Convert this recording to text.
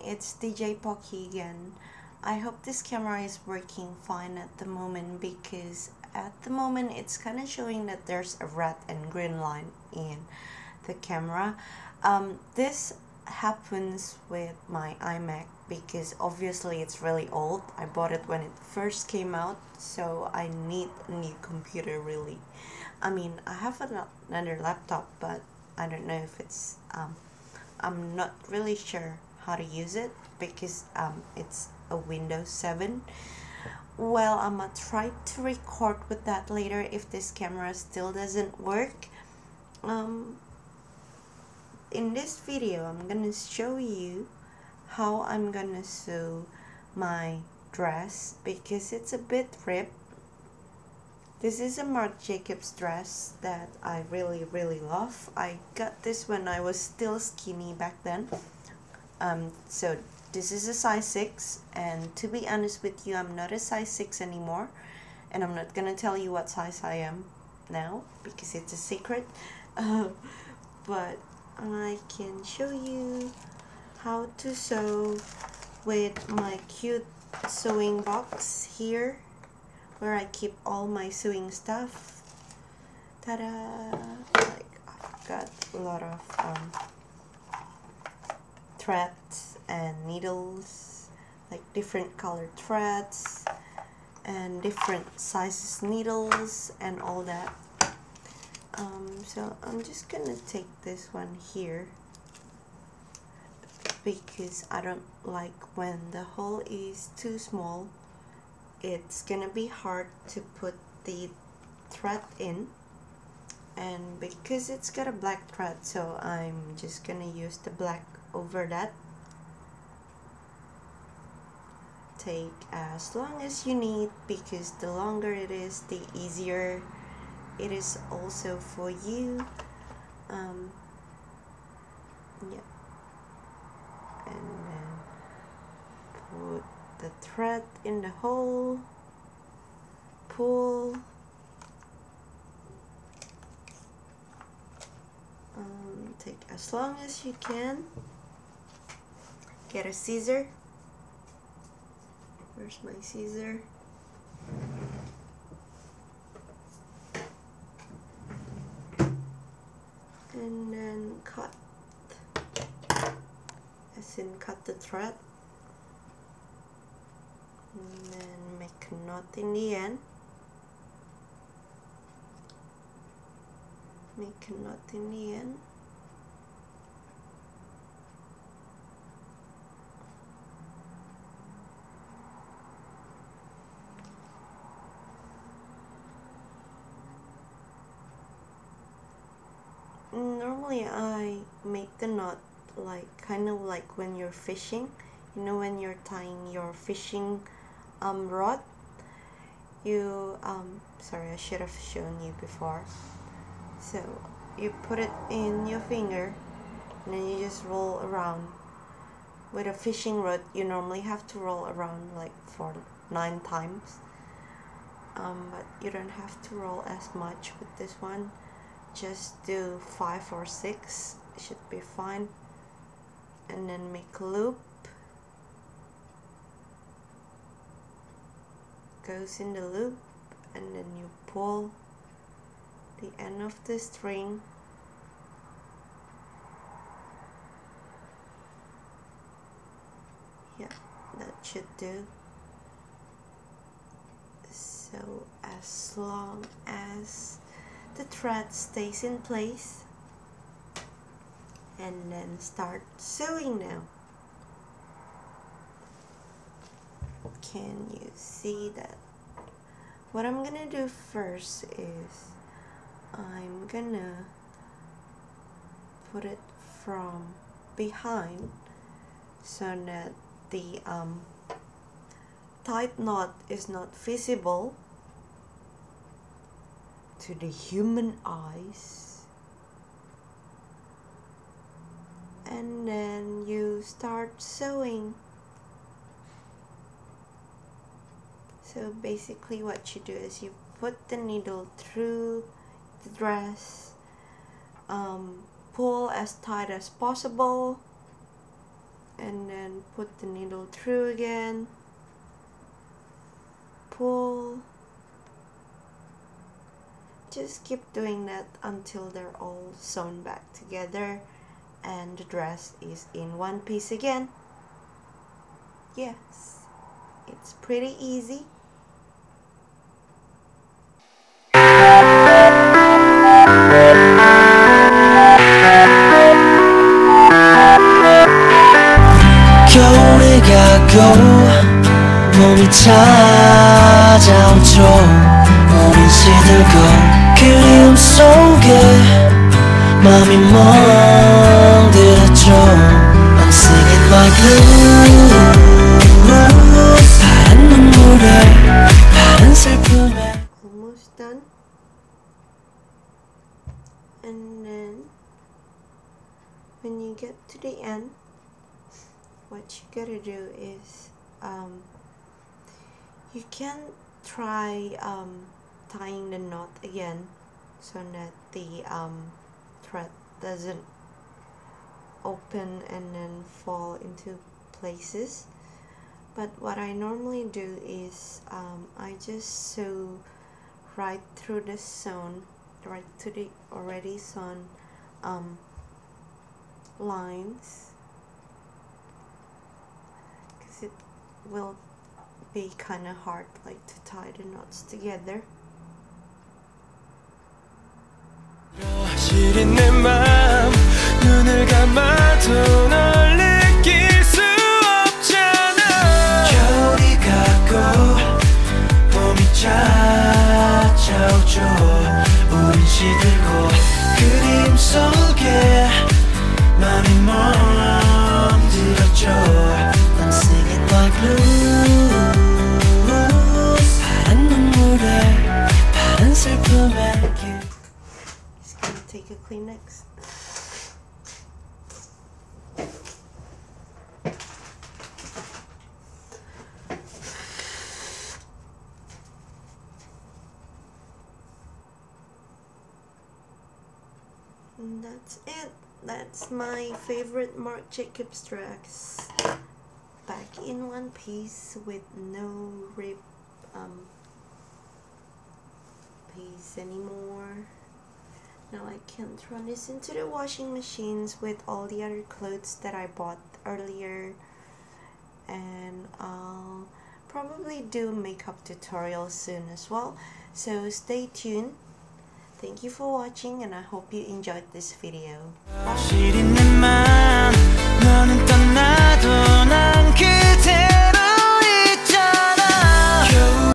it's DJ Pocky again. I hope this camera is working fine at the moment, because at the moment it's kind of showing that there's a red and green line in the camera. This happens with my iMac because obviously it's really old. I bought it when it first came out, so I need a new computer really. I mean, I have another laptop, but I don't know if it's I'm not really sure how to use it because it's a Windows 7. Well, I'm gonna try to record with that later if this camera still doesn't work. In this video, I'm gonna show you how I'm gonna sew my dress because it's a bit ripped. This is a Marc Jacobs dress that I really love. I got this when I was still skinny back then. So this is a size 6, and to be honest with you, I'm not a size 6 anymore, and I'm not gonna tell you what size I am now because it's a secret. But I can show you how to sew with my cute sewing box here, where I keep all my sewing stuff. Ta-da! Like, I've got a lot of threads and needles, like different colored threads and different sizes needles and all that. So I'm just gonna take this one here because I don't like when the hole is too small. It's gonna be hard to put the thread in, and because it's got a black thread, so I'm just gonna use the black over that. Take as long as you need, because the longer it is, the easier it is also for you. Yeah, and then put the thread in the hole, pull, take as long as you can, get a scissor. Where's my scissor? And then cut, as in cut the thread, and then make a knot in the end. Make a knot in the end. Normally I make the knot like kind of like when you're fishing, you know, when you're tying your fishing rod. You sorry, I should have shown you before. So you put it in your finger and then you just roll around. With a fishing rod you normally have to roll around like for 9 times, but you don't have to roll as much with this one. Just do 5 or 6, it should be fine. And then make a loop, goes in the loop, and then you pull the end of the string. Yeah, that should do. So as long as the thread stays in place, and then start sewing now. Can you see that? What I'm gonna do first is I'm gonna put it from behind so that the tight knot is not visible to the human eyes, and then you start sewing. So basically what you do is you put the needle through the dress, pull as tight as possible, and then put the needle through again, pull. Just keep doing that until they're all sewn back together and the dress is in one piece again. Yes, it's pretty easy. 겨울이 가고 봄이 찾아오죠. 우린 시들고 그리움 속에 맘이 멍들었죠. I'm singing like blue. 파란 눈물에 파란 슬픔에. Almost done. And then when you get to the end, what you gotta do is you can try tying the knot again so that the thread doesn't open and then fall into places. But what I normally do is I just sew right through the sewn, right to the already sewn lines, because it will be kind of hard like to tie the knots together. 시린 내 맘 눈을 감아도 널 느낄 수 없잖아. 겨울이 가고 봄이 찾아오죠. 우린 시들고 그림 속에 맘이 멍들었죠. I'm singing like blue. 파란 눈물에 파란 슬픔에. Just gonna take a Kleenex. And that's it. That's my favorite Marc Jacobs dress. Back in one piece with no rib piece anymore. Now I can throw this into the washing machines with all the other clothes that I bought earlier, and I'll probably do makeup tutorials soon as well, so stay tuned. Thank you for watching and I hope you enjoyed this video. Bye.